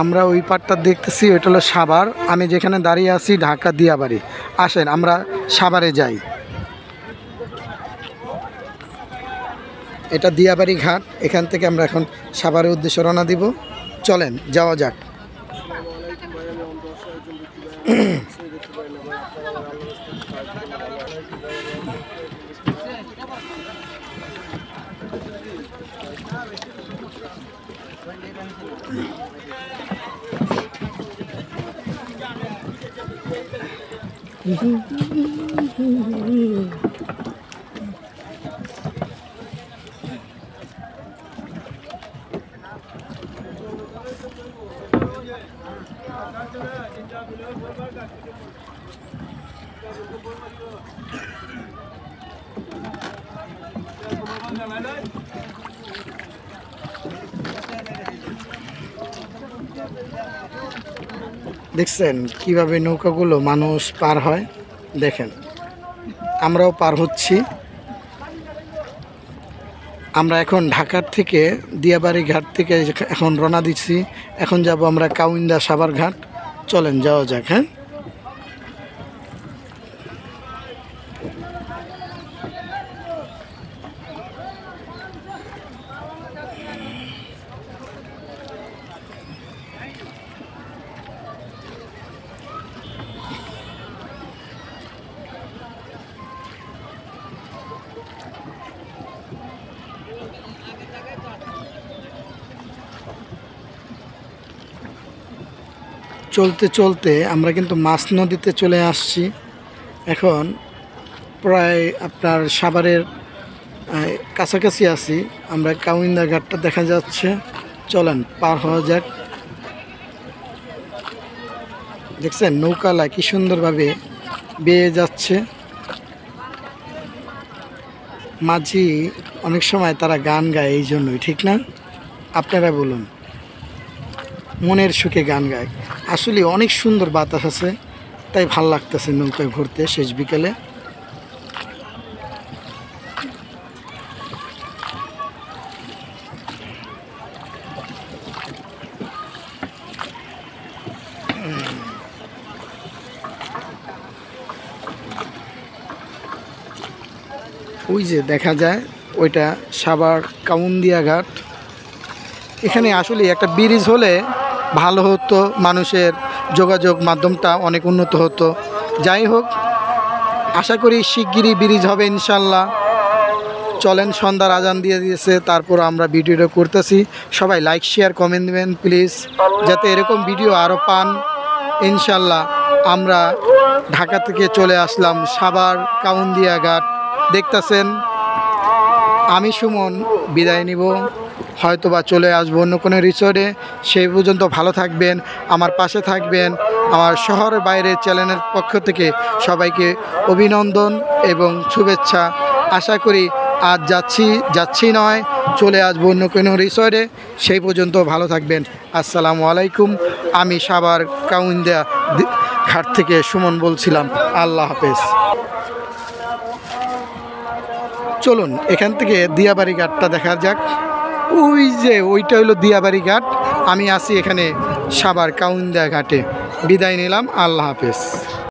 আমরা ওই পাটটা দেখতেছি, ওইটা হলো সাভার। আমি যেখানে দাঁড়িয়ে আছি ঢাকা দিয়াবাড়ি। আসেন আমরা সাভারে যাই। এটা দিয়াবাড়ি ঘাট। এখান থেকে আমরা এখন সাভারের উদ্দেশ্যে রওনা দিব। চলেন যাওয়া যাক। দেখছেন কিভাবে নৌকাগুলো মানুষ পার হয়, দেখেন আমরাও পার হচ্ছি। আমরা এখন ঢাকার থেকে দিয়াবাড়ি ঘাট থেকে এখন রওনা দিচ্ছি। এখন যাব আমরা কাউইন্দা সাভার ঘাট। চলেন যাওয়া যাক। হ্যাঁ, চলতে চলতে আমরা কিন্তু মাছ নদীতে চলে আসছি। এখন প্রায় আপনার সাভারের কাছাকাছি আছি আমরা। কাউইন্দা ঘাটটা দেখা যাচ্ছে। চলেন পার হওয়া যাক। দেখছেন নৌকালা কি সুন্দরভাবে বেয়ে যাচ্ছে। মাঝি অনেক সময় তারা গান গায়, এই জন্যই, ঠিক না? আপনারা বলুন, মনের সুখে গান গায়। আসলে অনেক সুন্দর বাতাস আছে, তাই ভাল লাগতেছে নৌকায় ঘুরতে শেষ বিকেলে। ওই যে দেখা যায় ওইটা সাভার কাউন্দিয়া ঘাট। এখানে আসলে একটা ব্রিজ হলে ভালো হতো, মানুষের যোগাযোগ মাধ্যমটা অনেক উন্নত হতো। যাই হোক, আশা করি শিগগিরই ব্রিজ হবে ইনশাল্লাহ। চলেন, সন্ধ্যার আজান দিয়ে দিয়েছে, তারপর আমরা ভিডিওটা করতেছি। সবাই লাইক শেয়ার কমেন্ট দেবেন প্লিজ, যাতে এরকম ভিডিও আরও পান ইনশাল্লাহ। আমরা ঢাকা থেকে চলে আসলাম সাভার কাউন্দিয়া ঘাট। দেখতেছেন আমি সুমন বিদায় নিব, হয়তোবা চলে আসবো অন্য কোনো রিসোর্টে। সেই পর্যন্ত ভালো থাকবেন, আমার পাশে থাকবেন। আমার শহরের বাইরের চ্যানেলের পক্ষ থেকে সবাইকে অভিনন্দন এবং শুভেচ্ছা। আশা করি আজ যাচ্ছি নয়, চলে আসবো অন্য কোনো রিসোর্টে। সেই পর্যন্ত ভালো থাকবেন। আসসালামু আলাইকুম। আমি সাভার কাউন্দিয়া ঘাট থেকে সুমন বলছিলাম। আল্লাহ হাফেজ। চলুন এখান থেকে দিয়াবাড়ি ঘাটটা দেখা যাক। ওই যে ওইটা হলো দিয়াবাড়ি ঘাট। আমি আছি এখানে সাভার কাউন্দিয়া ঘাটে। বিদায় নিলাম। আল্লাহ হাফেজ।